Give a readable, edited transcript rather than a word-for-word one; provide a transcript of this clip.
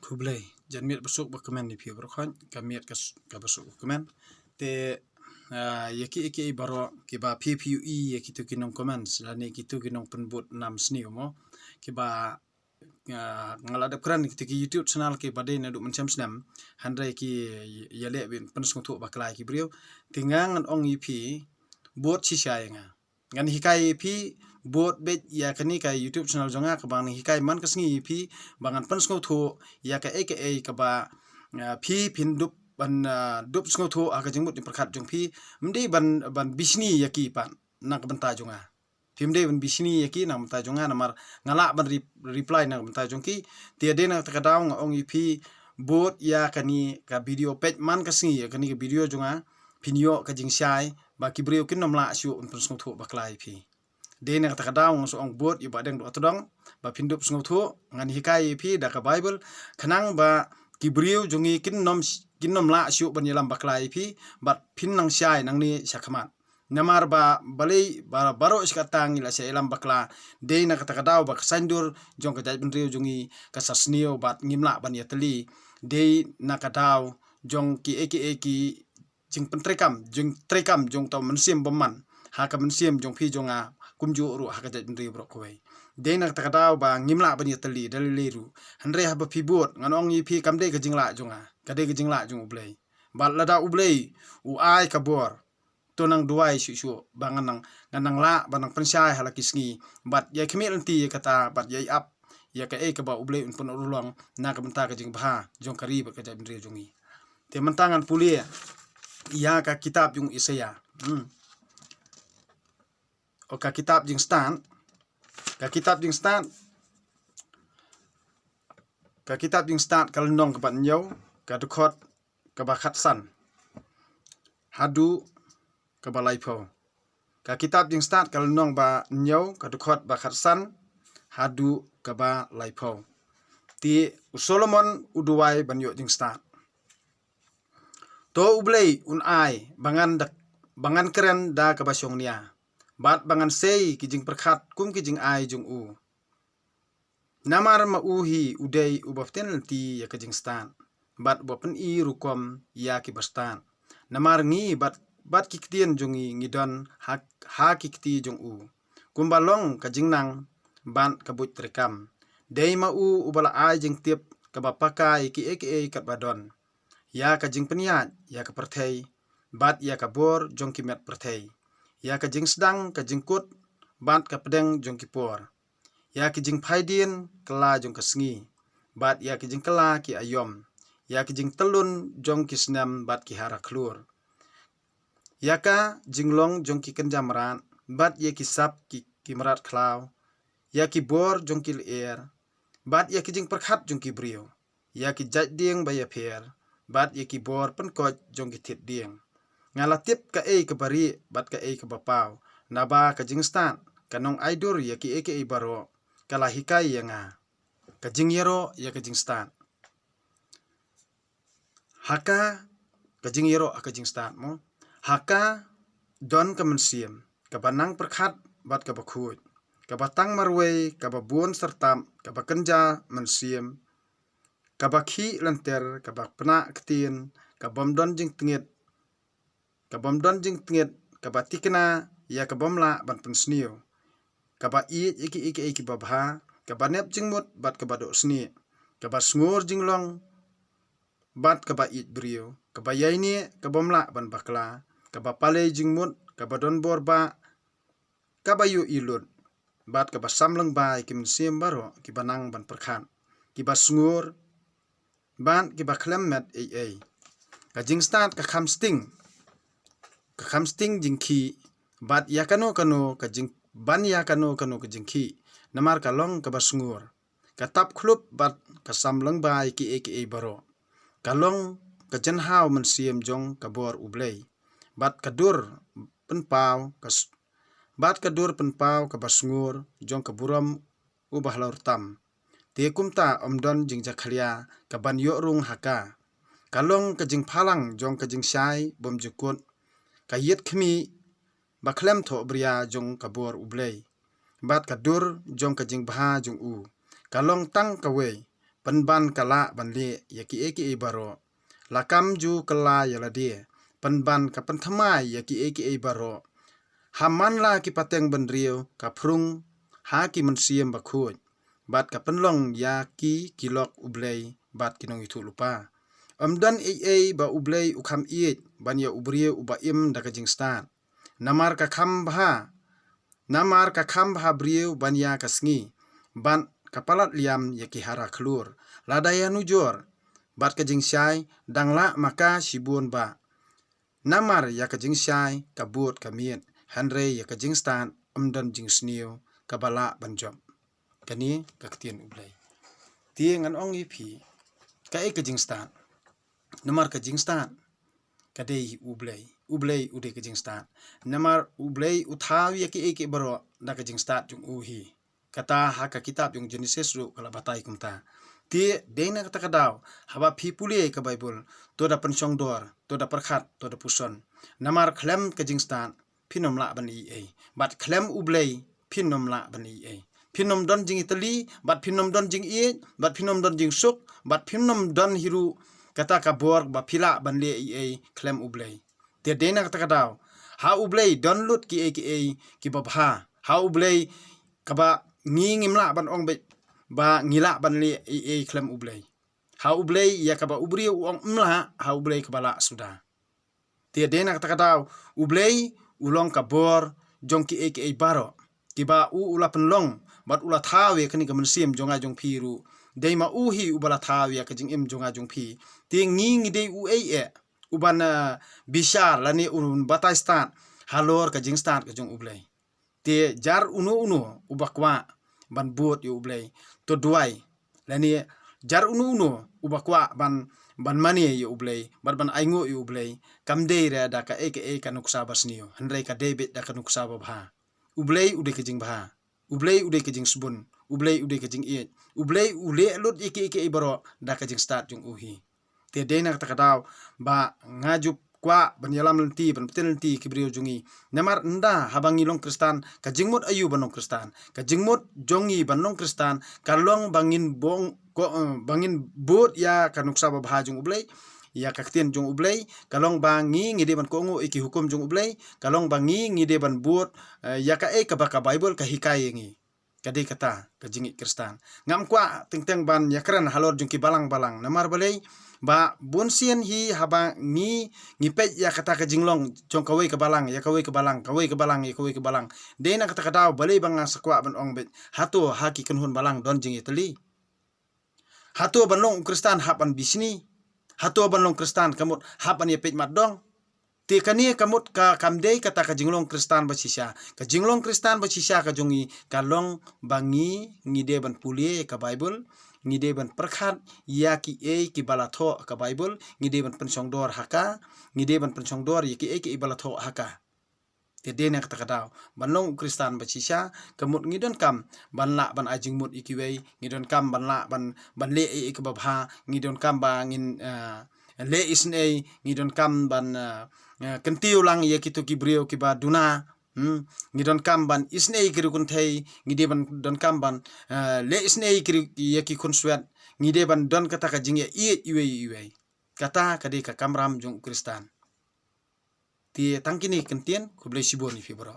hublay jan miet besuk bakemen ni piu berkhon kamiet ka besuk bakemen te yaki baro kiba PPUE yaki tu kinong comments lani kitu kinong penbut nam sni mo kiba ngaladap kran ki YouTube channel ke badai na du mencam snam handai ki yale bin pensung tu baklai ki brio tingang ong EP bot sisai nga ngan hikai EP bot bet ya kani ka YouTube channel jonga ka bang hikai man kasngi EP bangan pensung tu ya ka aka ka ba P pindup ban dup sngo tu aka jengmut ni perkhat jong P mdi ban bisni yaki pan nak benta jonga pimde ban bisni yaki nak benta jonga namar ngala ban reply nak benta jongki tiade nak takadaw ong EP bot ya kani ka video page man kasngi ya kani ka video jonga pinyo ka jingshai ba kibrio kin namla syu un pensung tu baklai P de nak takadaw so ong bot iba deng do atodong ba pindup sngo tu ngan hikai EP da ka Bible kanang ba kibrio jongi kin nom la syu ban yalam baklai EP bat pin nang syai nang ni syakhamat namar ba balei ba baro sikatang ila sa ilam bakla de na katakadaw ba kasandur jong ka jai benriu jongi kasasnio bat ngimla ban yateli de na kadaw jong ki eki jing pentrekam jong taw mensim beman ha ka mensim jong pi jonga kumju ru ha ka jai benriu bro koi de na katakadaw ba ngimla ban yateli dalileru handre ha ba pibot nganong EP kamde ka jingla jonga kade ka jingla jong ublei bat lada ublei u ai kabor tonang duai syu bangan nang la banang pensai halaki sngi bat ya khmel nanti kata bat ya up ya ka ka ba ublei un pun urulong na ka benta ka jing bha jong kari ba ka jai benri jongi te mentangan pulia ya ka kitab jung Isaya o ka kitab jing stan ka kitab jing stan kalendong ka ban nyau ka dukot ka ba khatsan hadu ka balai pho ka kitab jing start kal nong ba nyau ka dukot ba khatsan hadu ka ba lai pho ti Solomon uduai ban yo jing start to ublei un ai bangan keren da ka ba syong nia bat bangan sei ki jing perkhat kum ki jing ai jung u namar ma uhi udai ubaften ti ya ka jing start bat bopen I rukom ya ki bastan namar ngi bat kiktien jongi ngidon ha kikti jong u kumbalong ka jingnang ban kabut rekam dei ma u ubala ai jing tip ka ba pakai ki kat badon ya ka jing peniat ya ka perthei bat ya ka bor jong ki met perthei ya ka jing sedang ka jing kut bat ka pedeng jong ki por ya ki jing phaidin kala jong ka sngi bat ya ki jing kala ki ayom ya ki jing telun jong ki snam bat ki hara klur yaka jinglong jong ki kenjamran bat ye ki sap ki marat klaw ya ki bor jong ki ler bat ye ki jing perkhat jong ki brio ya ki jaj ding ba ya pher bat ye ki bor pen koj jong ki thit ding ngala tip ka ka bari bat ka ka bapaw na ba ka jing stan kanong aidur ya ki baro kala hikai yanga ka jing yero ya ka jing stan haka ka jing yero aka jing stan mo haka don ka mensim ka banang perkhat bat ka bakhut ka batang marwei ka babun sertam ka bakenja mensim ka bakhi lanter ka bakpna ktin ka bomdon jing tngit ka batikna ya ka bomla ban pensnio ka ba iki babha ka banep jingmut bat ka bado sni ka basngur jinglong bat ka ba it brio ka bayaini ka bomla ban bakla ka ba palei jingmut ka ba don borba ka ba yu ilut bat ka ba samlang bai kim sim baro ki banang ban perkhan ki ba sngur ban ki ba klemmet ka jing start ka kham sting jingki bat ya kano ka jing ban ya kano ka jingki namar ka long ka ba sngur ka tap khlup bat ka samlang bai ki baro ka long ka jenhaw mensim jong ka bor ublei bat kadur penpaw ka basngur jong ka buram ubah laur tam te kumta omdon jing jakhalia ka ban yo rung haka kalong ka jing phalang jong ka jing sai bom jukut ka yet khmi baklem tho bria jong ka bor ublei bat kadur jong ka jing bha jong u kalong tang ka wei penban kala banle yaki baro lakam ju kala yala dia penban ka penthamai yaki baro haman la ki pateng benrio ka prung ha ki mensiem bakhuj bat ka penlong ya ki kilok ublei bat kinong itu lupa amdan ba ublei ukham iet ban ya ubrie ubaim da kajing stan namar ka kham bha brio ban ya kasngi ban kapalat liam ya ki hara klur ladaya nujor bat kajing syai dangla maka sibun ba namar ya kajing syai kabut kamiet hanre ya kajing stan amdan jing snio kabala banjom kani kaktien ublei tie ngan ong ipi ka kajing stan namar kajing stan kadei ublei ude kajing stan namar ublei uthawi yaki baro da kajing stat jung uhi kata haka kitab yung Genesis ru kala batai kumta tie deina kata kadaw haba phi puli ka Bible to da pensyong dor to da perkhat to da puson namar klem kajing stan phinom la ban bat klem ublei phinom la ban phinom don jing itali bat phinom don jing bat phinom don jing suk bat phinom don hiru kata kabor ba phila ban le klem ublei te dena kata kadaw ha ublei don lut ki babha ha ublei kaba ngingim la ban ong ba ngila ban le klem ublei ha ublei ya kaba ubri ong mla ha ublei kabala sudah te dena kata kadaw ublei ulong kabor jong ki baro kiba ula penlong bat ula thawe kani kamansim jonga jong phiru deima uhi ubala thawe ka jing im jonga jong phi te nging de ubana bishar lani un batai stan halor ka jing stan ka jong ublei te jar uno ubakwa ban buot yu ublei to duai lani jar uno ubakwa ban mani yu ublei ban aingo yu ublei kamde ra da ka ka nuksa basnio handrai ka debit da ka nuksa babha ublei ude ka jing bha ublei ude ka jing subun ublei ude ka jing ublei ule lut iki baro da ka jing start jung uhi te dena kata kadaw ba ngajup kwa banyalam lenti penelenti kibrio jungi namar nda habangi long kristan ka jingmut ayu banong kristan ka jingmut jongi banong kristan kalong bangin bangin bot ya kanuksa babha jung ublei ya kaktien jung ublei kalong bangi ngide ban kongo iki hukum jung ublei kalong bangi ngide ban bot ya ka baka Bible ka hikai ngi kade kata ka jingi kristan ngam kwa tengteng ban yakran halor jung ki balang namar balei ba bonsian hi haba ngi pe ya kata ka jinglong jong kawai ka balang ya kawai ka balang dena kata kadaw balei bang sakwa ban ong bet hato haki kunhun balang don jingi teli hato banlong kristan hapan bisni hato banlong kristan kamut hapan ya pej madong te kani kamut ka kamdei kata ka jinglong kristan basisya ka jinglong kristan basisya ka jongi kalong bangi ngide ban pulie ka Bible ngide ban perkhat ya ki ki balatho ka Bible ngide ban pensyong dor haka ngide ban pensyong dor ya ki balatho haka te dena kata kadaw banlong kristan basisya kamut ngidon kam banla ban ajing mut ikiwei ngidon kam banla ban le ka babha ngidon kam bangin le isnei ngidon kam ban kentiu lang ya kitu kibrio kiba duna ngidon kamban isnei kiru kunthei ngide ban don kamban le isnei kiru ya ki kunswet ngide ban don kata ka jingya iwe kata kade ka kamram jong kristan ti tangkini kentien kublai siboni fi bro